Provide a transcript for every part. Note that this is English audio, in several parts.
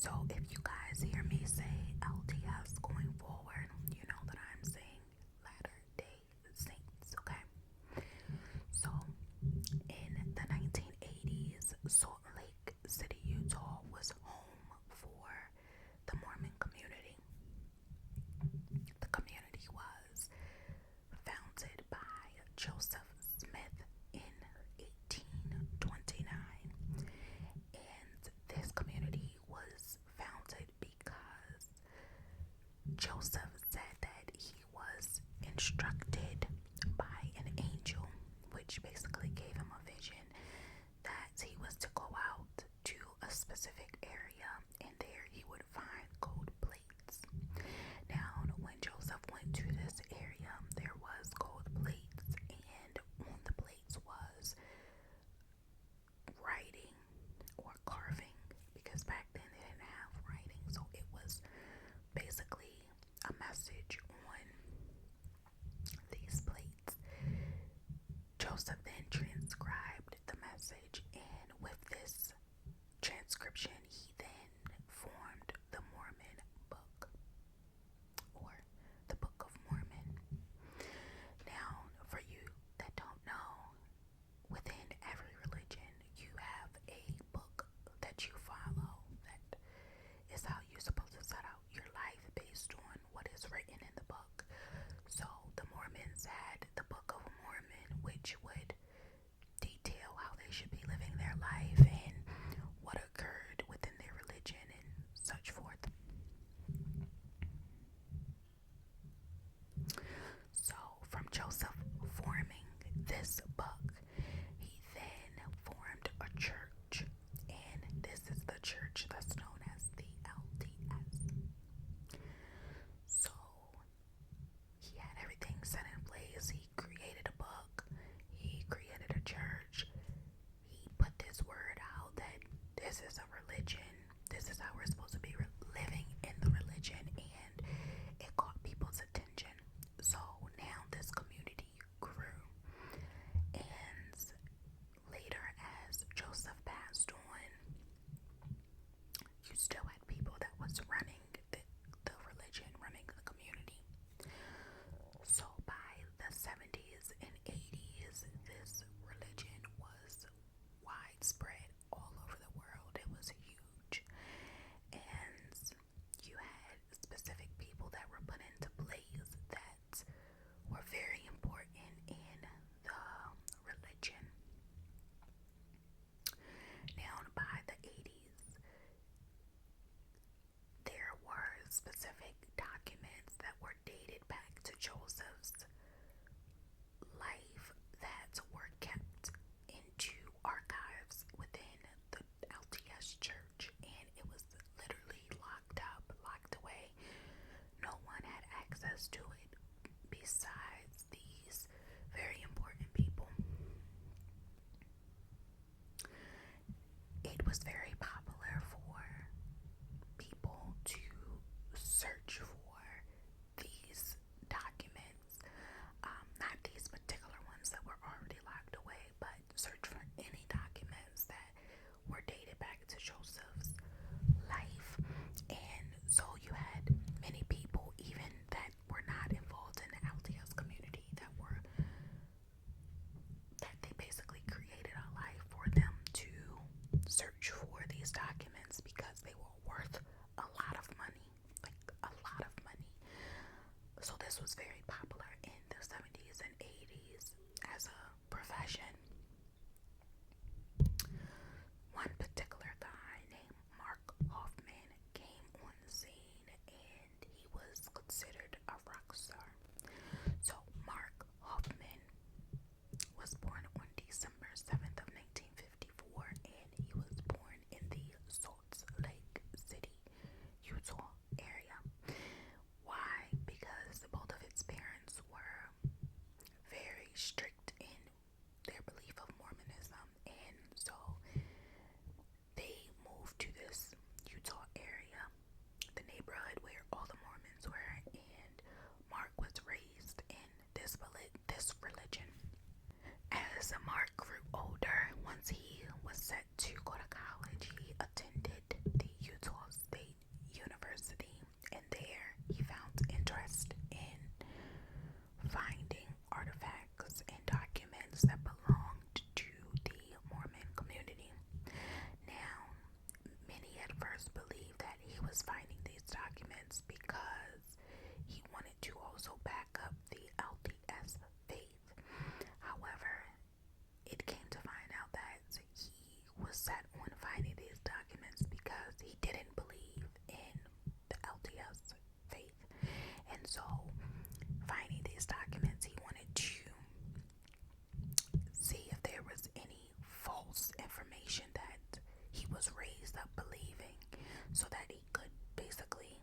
So if you guys hear me say LDS going forward, you know that I'm saying Latter Day Saints, okay? So in the 1980s, Salt Lake City, Utah was home for the Mormon community. The community was founded by Joseph Smith in 1829, and this community was founded because Joseph said that he was instructed by an angel, which basically gave him a vision that he was to go out to a specific area and there he would find gold plates. Now, when Joseph went to this area, there was gold plates, and on the plates was writing or carving, because back then they didn't have writing, so it was basically a message on these plates. Joseph then transcribed the message, and with this transcription, he then formed the Mormon book, or the Book of Mormon. Now, for you that don't know, within every religion, you have a book that you follow. That is how you're supposed to set out your life based on what is written in the book. So the Mormons had the Book of Mormon, which would detail how they should be living their life and what occurred within their religion and such forth. So from Joseph forming this book, he then formed a church, and this is the church that's known as the LDS. So he had everything set in place. He created a book, he created a church, he put this word out that this is a religion, this is how we're supposed to be living in the religion, and it caught people's attention. So now this community grew, and later, as Joseph passed on, you still had people that was running the religion, running the community. So by the 70s and 80s, this religion was widespread all over the world. It was huge, and you had specific people that were put into place that were very important in the religion. Now, by the 80s, there were specific documents that were dated back to Joseph's life that were kept into archives within the LDS church, and it was literally locked up, locked away. No one had access to it besides these very important people. It was very popular for people to search for these documents, not these particular ones that were already locked away, but search for any documents that were dated back to Joseph's life. And so you had many people, even that were not involved in the LDS community, that they basically created a life for them to search for these documents because they were worth a lot of money, like a lot of money. So this was very popular in the 70s and 80s as a profession. One particular guy named Mark Hofmann came on the scene, and he was considered a rock star. So Mark Hofmann was born on December 7th of 1954, and he was born in the Salt Lake City, Utah area. Why? Because both of his parents were very strict in their belief of Mormonism, and so they moved to this Utah area, the neighborhood where all the Mormons were, and Mark was raised in this religion. As Mark grew older, once he was set to go to college, he attended the Utah State was raised up believing, so that he could basically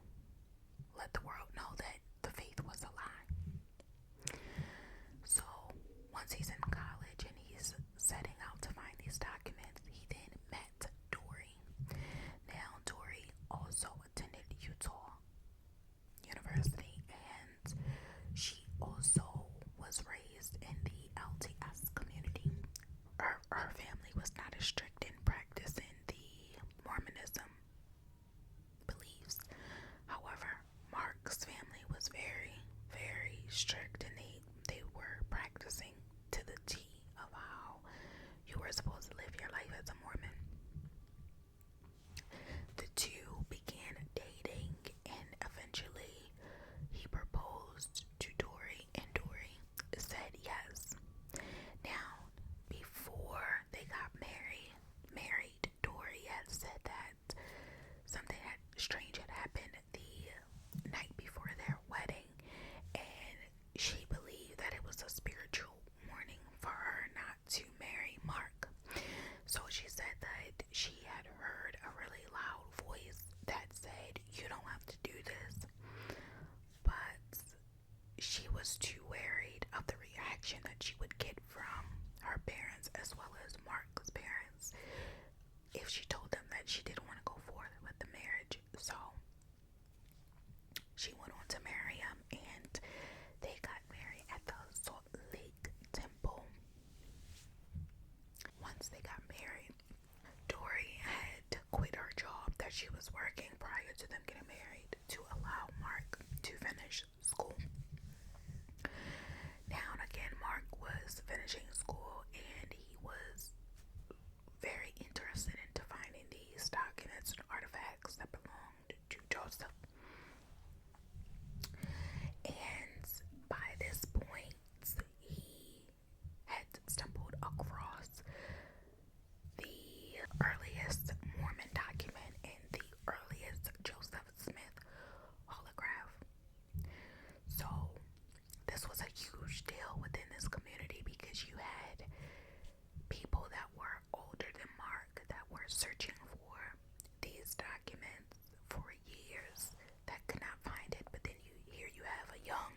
let the world know that the faith was a lie. So once he's in college and he's setting out to find these documents, he then met Dory. Now, Dory also attended Utah University, and she also was raised in the LDS community. Her family was not as strict in practicing the Mormonism beliefs. However, Mark's family was very, very strict, and they were practicing to the T of how you were supposed to live your life as a Mormon. The two began dating, and eventually he proposed to Dory, and Dory said yes. Now, before they got married, Dory had said that something strange had happened the night before their wedding, and she believed that it was a spiritual warning for her not to marry Mark. So she said that she had heard a really loud voice that said, "You don't have to do this." But she was too worried of the reaction that she would get from her parents as well as Mark's parents if she told them that she didn't want to go forward with the marriage. So she went on to marry him, and they got married at the Salt Lake Temple. Once they got married, Dory had to quit her job that she was working prior to them getting married to allow Mark to finish school. Now, again, Mark was finishing school, and he was very interested into finding these documents and artifacts that belonged to Joseph. And by this point, he had stumbled across the earliest Mormon document and the earliest Joseph Smith holograph. So this was a huge deal within this community, because you had people that were older than Mark that were searching for these documents for years that could not find it. But then you have a young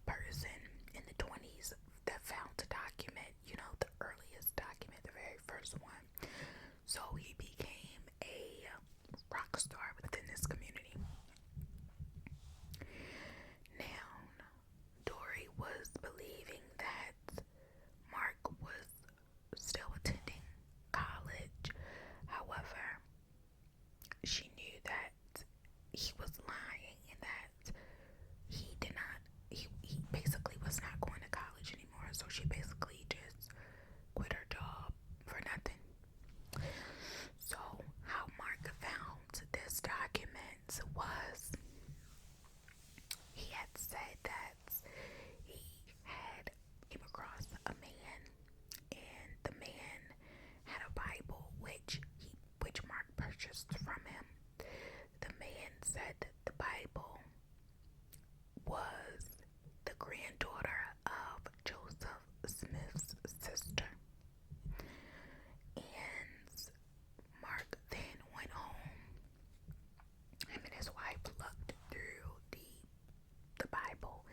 person in the 20s that found the document, the earliest document, the very first one. So he became a rock star within this community. Now, Dory was believing that Mark was still attending college. However, she knew that he was lying, and that he basically was not going to college anymore. So she basically just quit her job for nothing. So how Mark found this document was, he had said that he had came across a man, and the man had a Bible which Mark purchased from him. The man said that the Bible was the granddaughter of Joseph Smith's sister. And Mark then went home. Him and his wife looked through the Bible,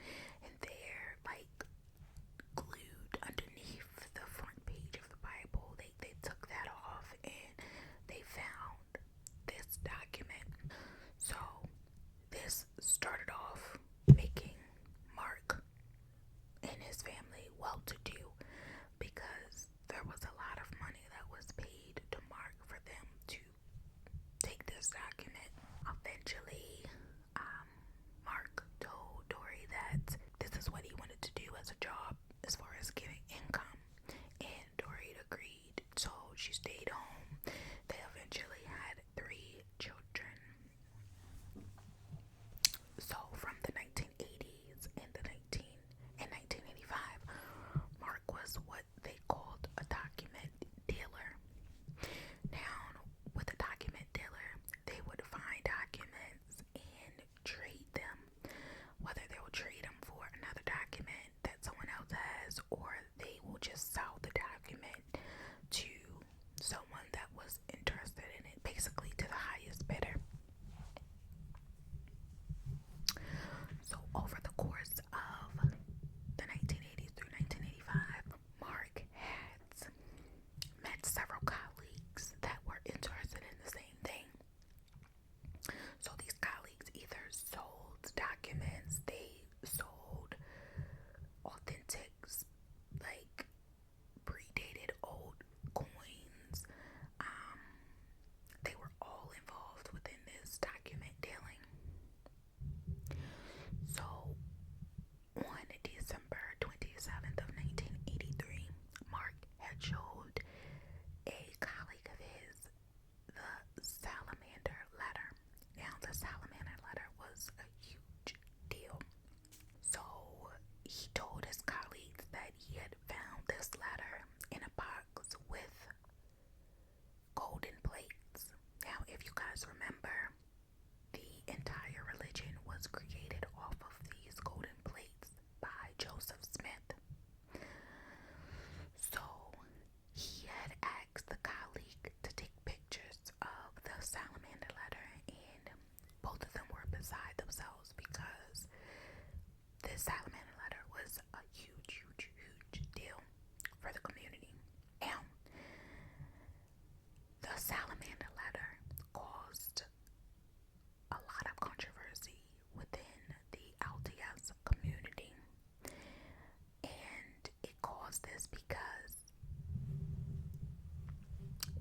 because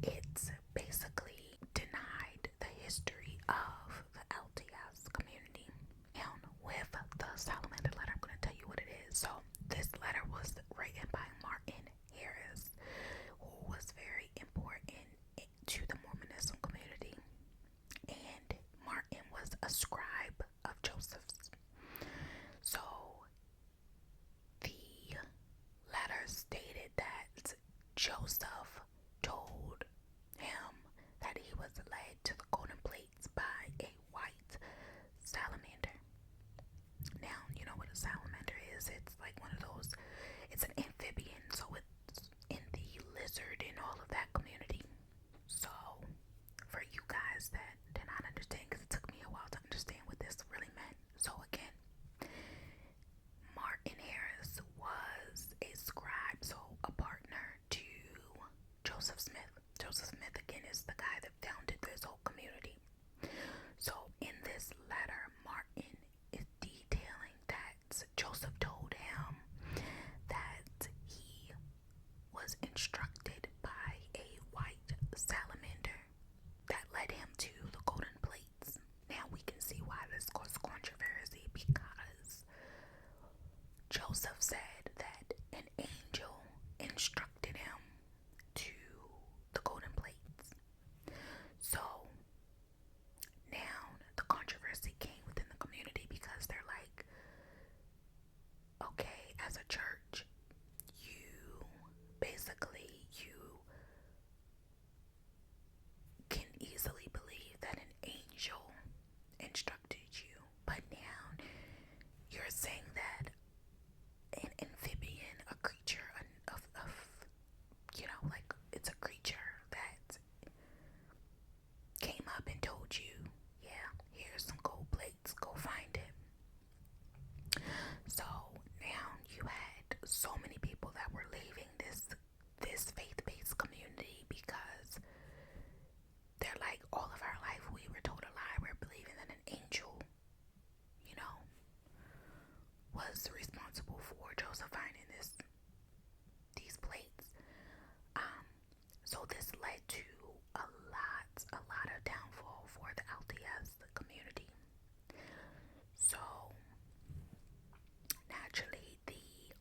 it's basically denied the history of the LDS community. Now, with the Salamander letter, I'm going to tell you what it is. So, this letter was written by Martin Harris, who was very important to the Mormonism community. And Martin was a scribe of Joseph's. So, the letter stated that Joseph told him that he was led to the golden plates by a white salamander. Now, you know what a salamander is. It's like one of those, it's an amphibian, so it's in the lizard and all of that community. So, for you guys that did not understand, because it took me a while to understand what this really meant. So again, Martin Harris was a scribe, so a partner to Joseph Smith. Joseph Smith, again, is the guy that founded this whole community. So in this letter, Martin is detailing that Joseph told him that he was instructed by a white salamander that led him to the golden plates. Now we can see why this caused controversy, because Joseph said that an angel instructed him to the golden plates. So now the controversy came within the community, because they're like, okay, as a church, you can easily believe that an angel instructed you, but now you're saying that an amphibian, a creature of like it's a creature that came up and told you, yeah, here's some gold plates, go find it. So now you had so many people that were leaving this faith-based community, because they're like, all of our life we were told a lie. We're believing that an angel, was responsible for Joseph finding these plates. So this led to a lot of downfall for the LDS community. So naturally, the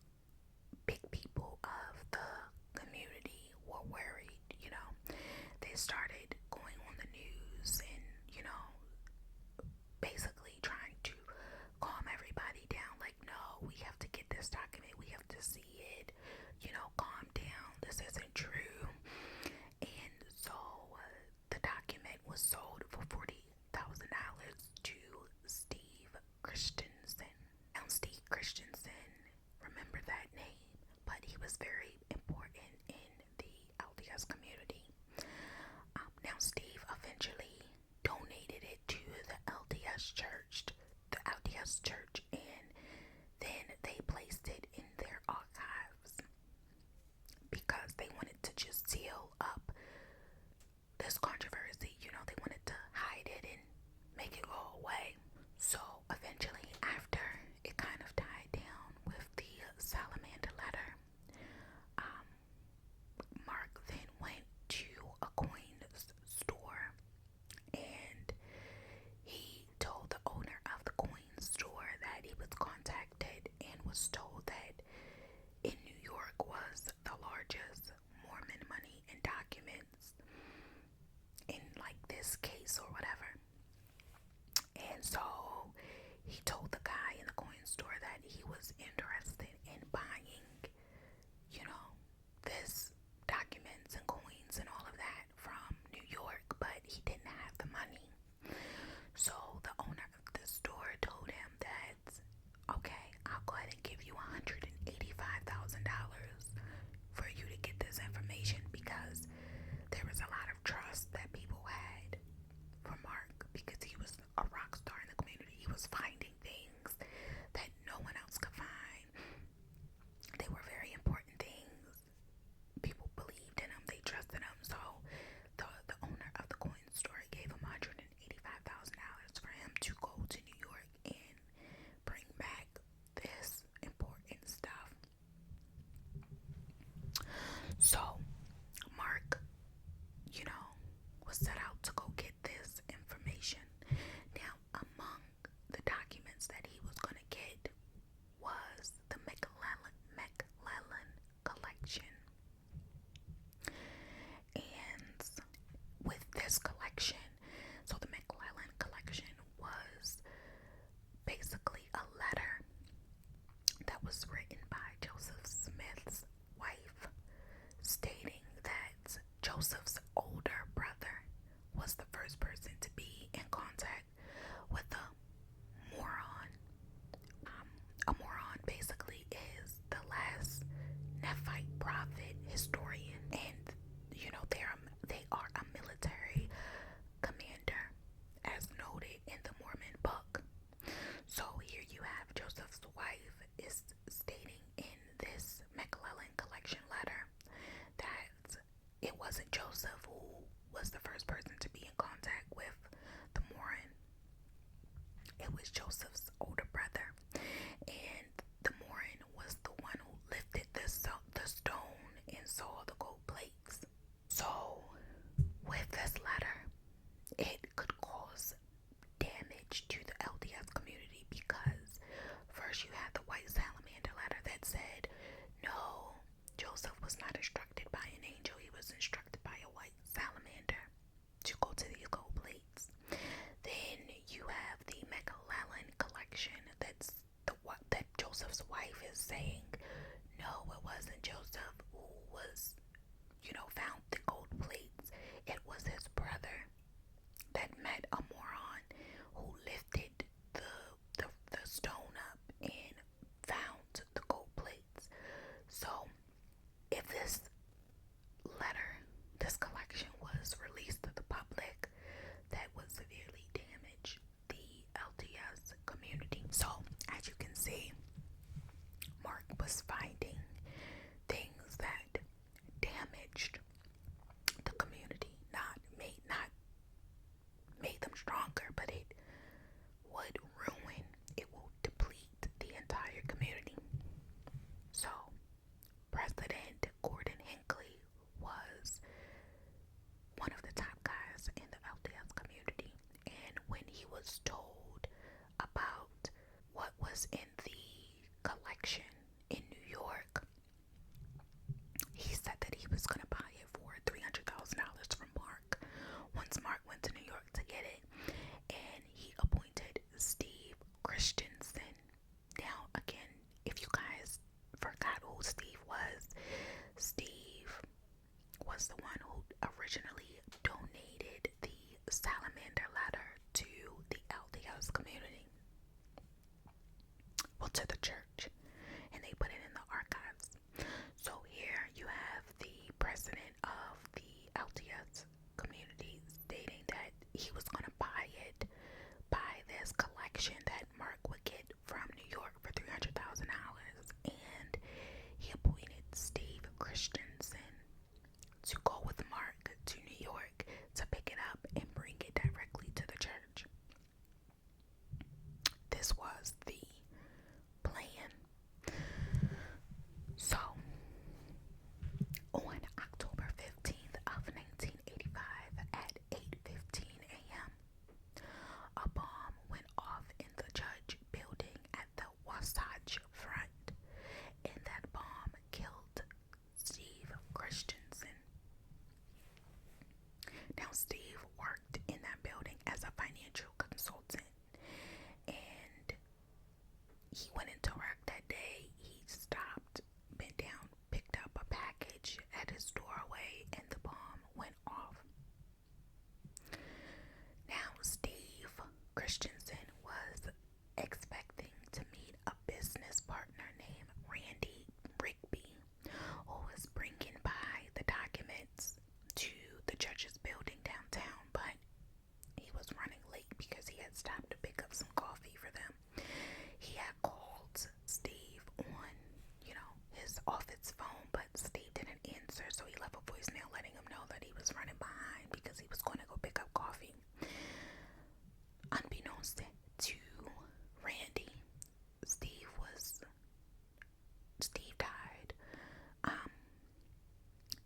big people of the community were worried. They started going on the news and basically trying to calm everybody down, like, no, we have to get this document, we have to see it, calm down, this isn't true. And so the document was sold for $40,000 to Steve Christensen. Now, Steve Christensen, remember that name, but he was very important in the LDS community. Now, Steve eventually donated it to the LDS church, and then they placed it in their archives, because they wanted to just seal up this controversy. They wanted to hide it and make it go away. So eventually, after it kind of died down with the salamander letter, Mark then went to a coin store, and he told the owner of the coin store that he was contacted and was told that in New York was the largest Mormon money and documents in like this case or whatever. And so he told the guy in the coin store that he was interested in buying, this documents and coins and all of that from New York, but he didn't have the money. So the owner of the store told him that, okay, I'll go ahead and give you $185,000 for you to get this information, because there was a lot of trust that people had for Mark, because he was a rock star in the community. He was finding things that no one else could find. They were very important things. People believed in him. They trusted him. So the owner of the coin store gave him $185,000 for him to go to New York and bring back this important stuff. So Mark, you know, was set out to go get this information. Now, among the documents that he was going to get was the McClellan collection. And with this collection, so the McClellan collection was basically a letter that was written by Joseph Smith's wife, stating that Joseph's older brother was the first person to be in contact with a moron. A moron basically is the last Nephite prophet historian, and they are a military commander, as noted in the Mormon book. So here you have Joseph's wife is stating in this McClellan collection letter that it wasn't Joseph who was the first person to be in contact with the Morin. It was Joseph's older brother, and the Morin was the one who lifted the stone and saw the gold plates. So with this letter, it could cause damage to the LDS community, because first you had the white salamander letter that said, no, Joseph was not instructed by an angel, he was instructed by a white salamander to go to these gold plates. Then you have the McClellan collection that Joseph's wife is saying, no, it wasn't Joseph who was, found the gold plates. It was his brother that met a moron who lifted the stone up and found the gold plates. So if this collection was released to the public, that would severely damage the LDS community. So as you can see, Mark was finding things that damaged the community, not made them stronger, but it would ruin, it will deplete the entire community. So President Gordon Hinckley was one of the top guys in the LDS community, and when he was told about what was in the collection in New York, he said that he was going to buy it for $300,000 from Mark once Mark went to New York to get it, and he appointed Steve Christensen. Now, again, if you guys forgot who Steve was the one who originally donated the salamander letter to the LDS community.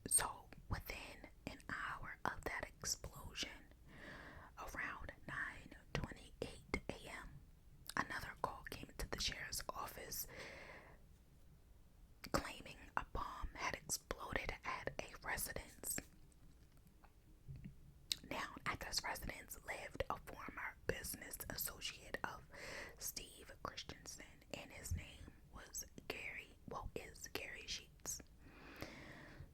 So within an hour of that explosion, around 9:28 a.m., another call came to the sheriff's office claiming a bomb had exploded at a residence. Now, at this residence lived a former business associate of Steve Christensen, and his name was is Gary Sheets.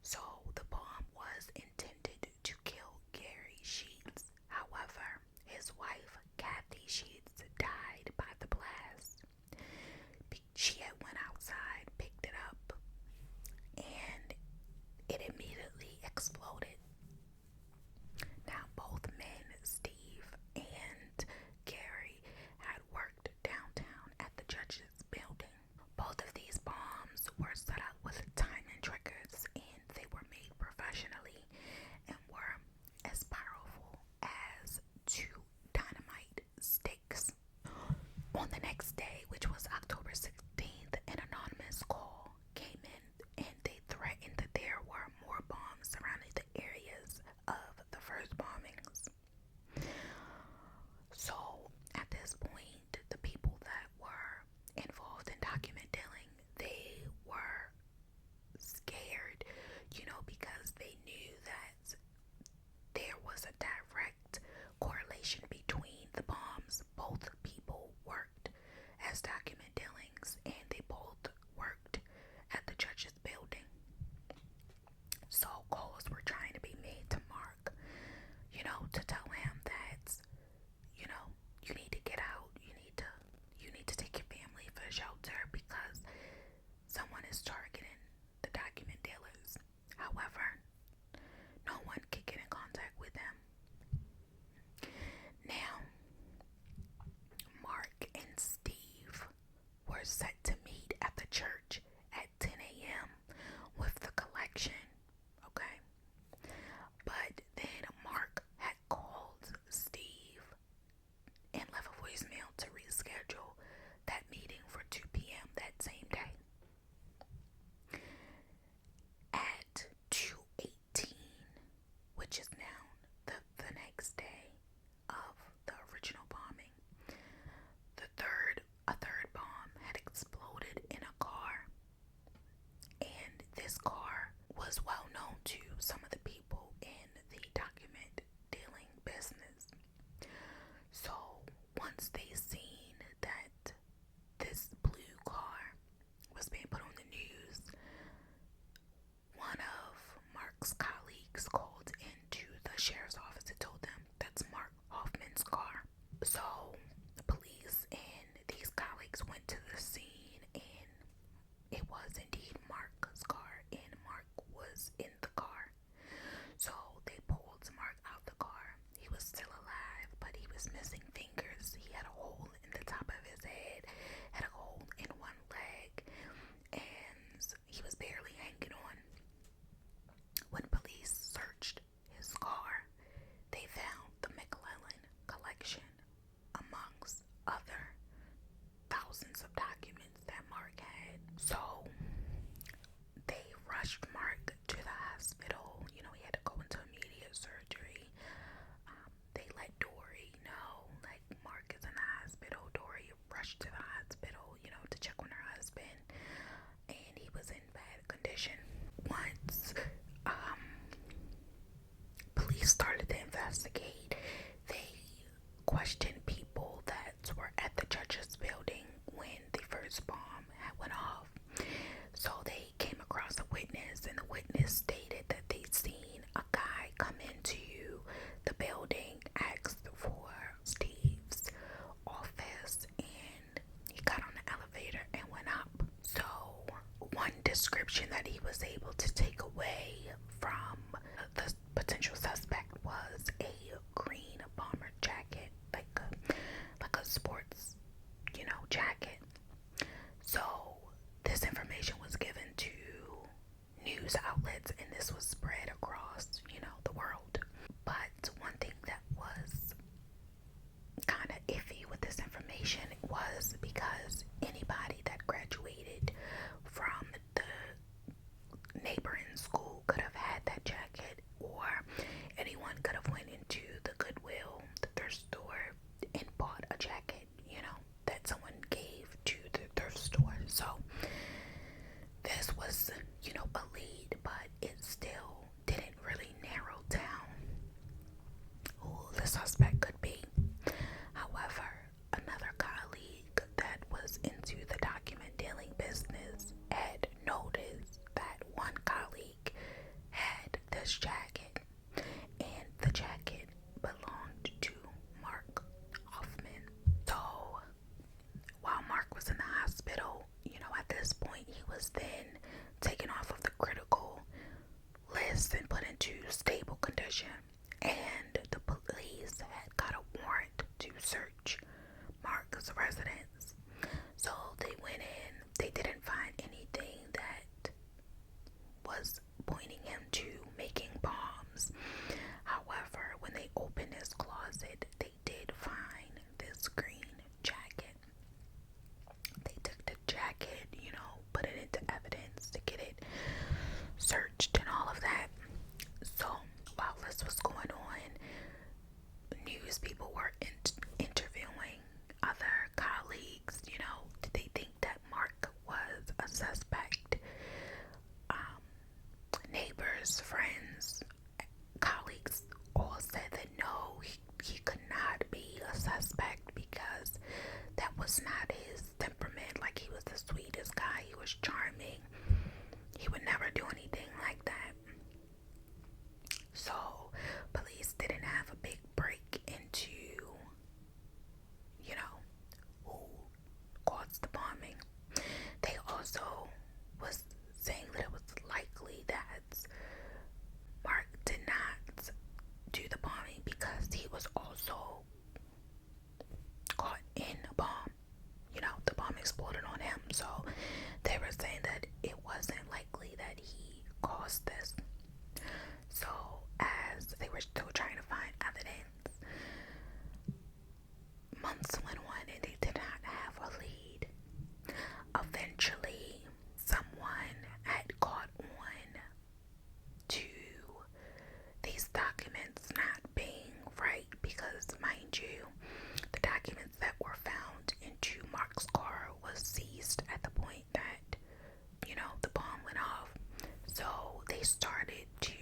So the bomb was intended to kill Gary Sheets. However, his wife, Kathy Sheets, died by the blast. She had went outside, picked it up, and it immediately exploded. Now, both men, Steve and Gary, had worked downtown at the judge's building. Both of these bombs were set up with timing triggers, and they were made professionally and were as powerful as two dynamite sticks. On the next day, which was October 16th, an anonymous call came in and they threatened that there were more bombs surrounding the area this jacket, and the jacket belonged to Mark Hofmann. So while Mark was in the hospital, at this point he was then taken off of the critical list and put into stable condition, and the police had got a warrant to search Mark's residence. So they went in, they didn't find anything that was pointing him to making bombs. However, when they opened his closet, they did find this green jacket. They took the jacket, put it into evidence to get it searched and all of that. So while this was going on, news people were interviewing other colleagues. Did they think that Mark was a suspect? Neighbors, friends, colleagues all said that no, he could not be a suspect because that was not his temperament. Like, he was the sweetest guy, he was charming, he would never do anything like that. So police didn't have a big break into who caused the bombing. They also was saying that it was likely that Mark did not do the bombing because he was also caught in a bomb. The bomb exploded on him. So they were saying that it wasn't likely that he caused this. So as they were still trying to find evidence, months went on and they did not have a lead. Eventually, someone had caught on to these documents not being right because, mind you, the documents that were found into Mark's car was seized at the point that, the bomb went off. So they started to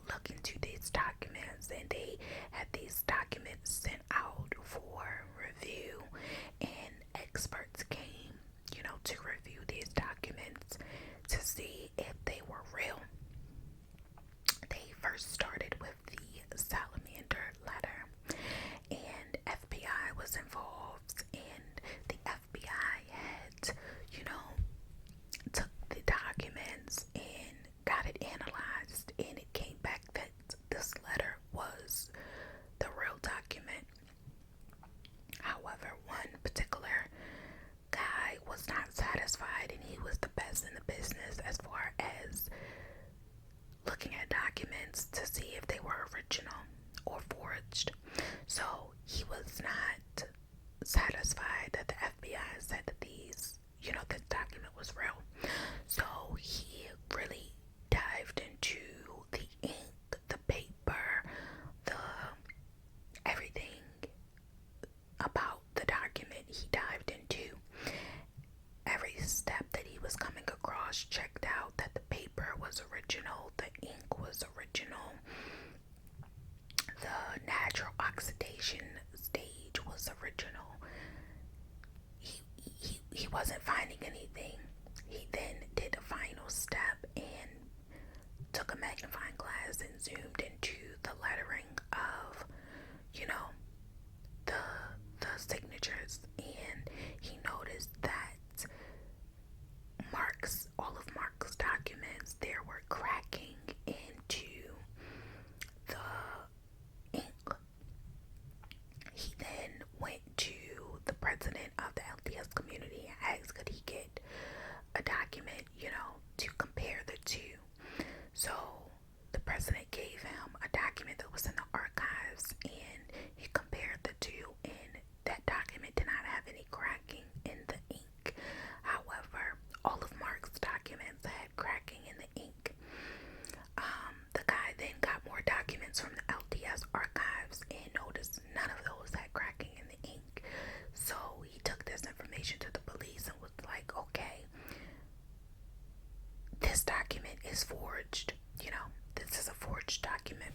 look into these documents, and they had these documents sent out for review, and experts came, to review these documents to see if they were real. They first started with the salamander letter, and FBI was involved, and the FBI had, took the documents and got it analyzed, and it came back that this letter was the real document. However, one particular guy was not satisfied, and he was the best in the business as far as looking at documents to see if they were original or forged. So he was not satisfied that the FBI said that these, this document was real. So he really dived into the ink, the paper, the everything about the document. He dived into every step that he was coming across, checked out that the paper was original, the ink was original, the natural oxidation stage was original. He wasn't finding anything. He then did the final step and took a magnifying glass and zoomed into the lettering of, the signatures, and he noticed that all of Mark's documents, there were cracking into the ink. He then went to the president of the LDS community and asked could he get a document, to compare the two. So the president gave him a document that was in the archives, and he compared the two, and that document did not have any cracking in the ink. However, all of Mark's documents had cracking in the ink. The guy then got more documents from the LDS archives and noticed none of those had cracking in the ink. So he took this information to the police and was like, okay, this document is forged. This is a forged document.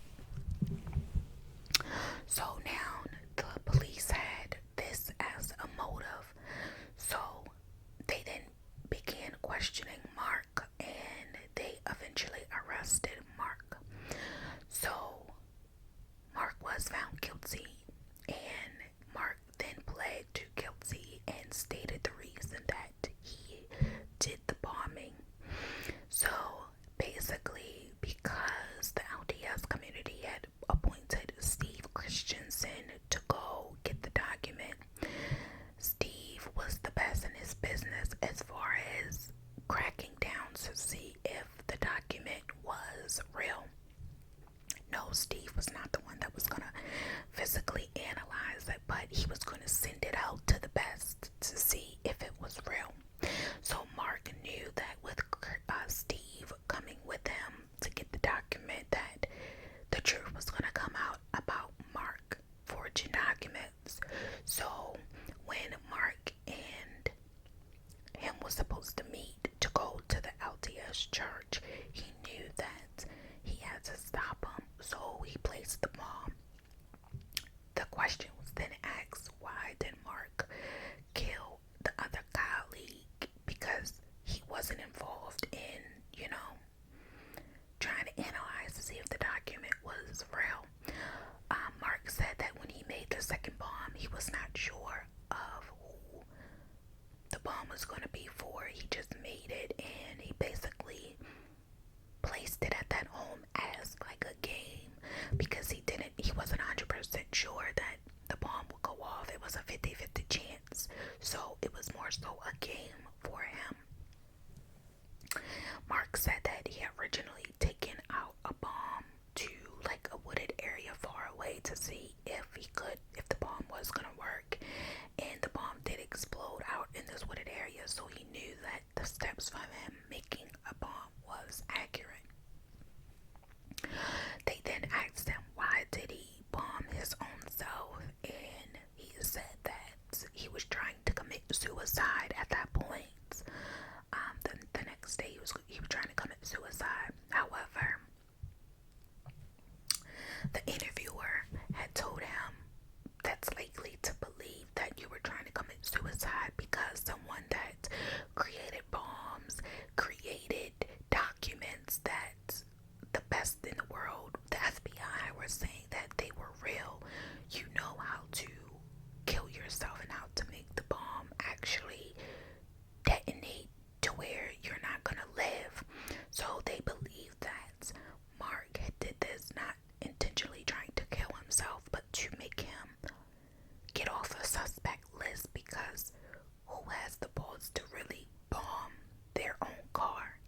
So now the police had this as a motive. So they then began questioning Mark, and they eventually arrested Mark. Steve was not the one that was going to physically analyze it, but he was going to send it out to the best to see if it was real. So Mark knew that with Steve coming with him to get the document, that the truth was going to come out about Mark forging documents. So when Mark and him was supposed to meet to go to the LDS church, he knew that he had to stop him, so he placed the bomb. The question was then asked, why did Mark kill the other colleague? Because he wasn't involved in, trying to analyze to see if the document was real. Mark said that when he made the second bomb, he was not sure of who the bomb was going to be for. He just made it, and he basically placed it at that home as like a game, because he wasn't 100% sure that the bomb would go off. It was a 50-50 chance, so it was more so a game for him. Mark said that he had originally taken out a bomb to like a wooded area far away to see if the bomb was gonna work, and the bomb did explode out in this wooded area, so he knew that the steps from him making a bomb was accurate. They then asked him, why did he bomb his own self, and he said that he was trying to commit suicide at that point. The next day he was trying to commit suicide. However, the interviewer had told him that's likely to believe that you were trying to commit suicide because someone that created bombs, created documents that the best in the world, the FBI were saying that they were real. You know how to kill yourself and how to make the bomb actually detonate to where you're not gonna live. So they believe that Mark did this not intentionally trying to kill himself, but to make him get off a suspect list, because who has the balls to really bomb their own car,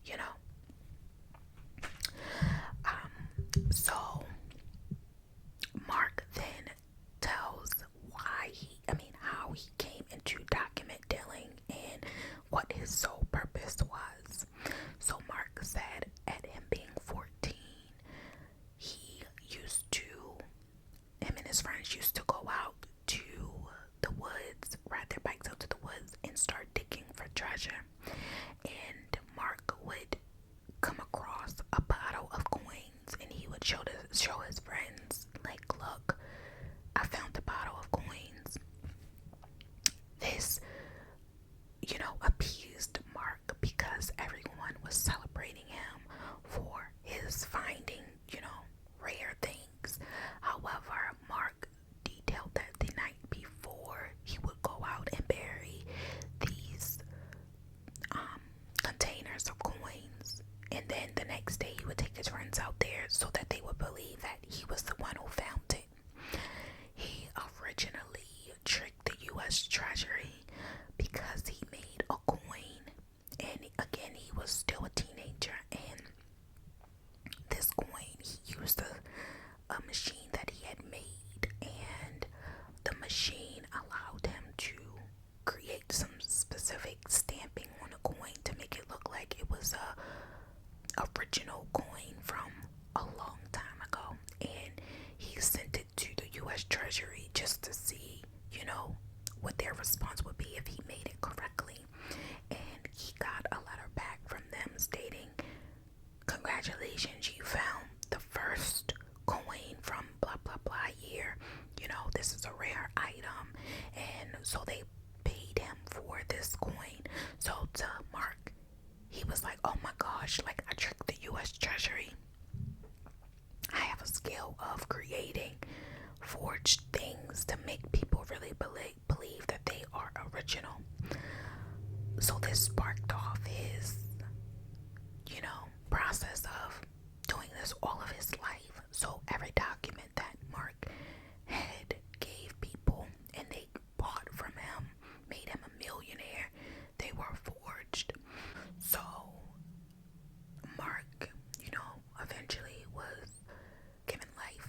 So Mark then tells how he came into document dealing and what his sole purpose was. So Mark said at him being 14, him and his friends used to go out to the woods, ride their bikes out to the woods and start digging for treasure. And Mark would come across a bottle of coins, and he would show his friends, like, look, I found a bottle of coins. This, appeased Mark because everyone was celebrating him for his finding, rare things. However, Mark detailed that the night before he would go out and bury these containers of coins, and then the next day he would take his friends out there so that they would believe that he was the one who found it. He originally tricked the U.S. Treasury because he made a coin, and again, he was still a teenager, and this coin, he used a machine that he had made, and the machine allowed him to create some specific stamping on a coin to make it look like it was a original coin from a long time ago, and he sent it to the U.S. Treasury just to see, what their response would be if he made it correctly. And he got a letter back from them stating, congratulations, you found the first coin from blah blah blah year, this is a rare item. And so they paid him for this coin. So to Mark, he was like, oh my gosh, like, I tricked the U.S. Treasury. I have a skill of creating forged things to make people really believe that they are original. So this sparked off his, process of doing this all of his life. So every document that Mark had gave people and they bought from him, made him a millionaire, they were forged. So Mark, eventually was given life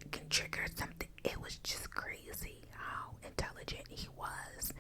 can trigger something. It was just crazy how intelligent he was.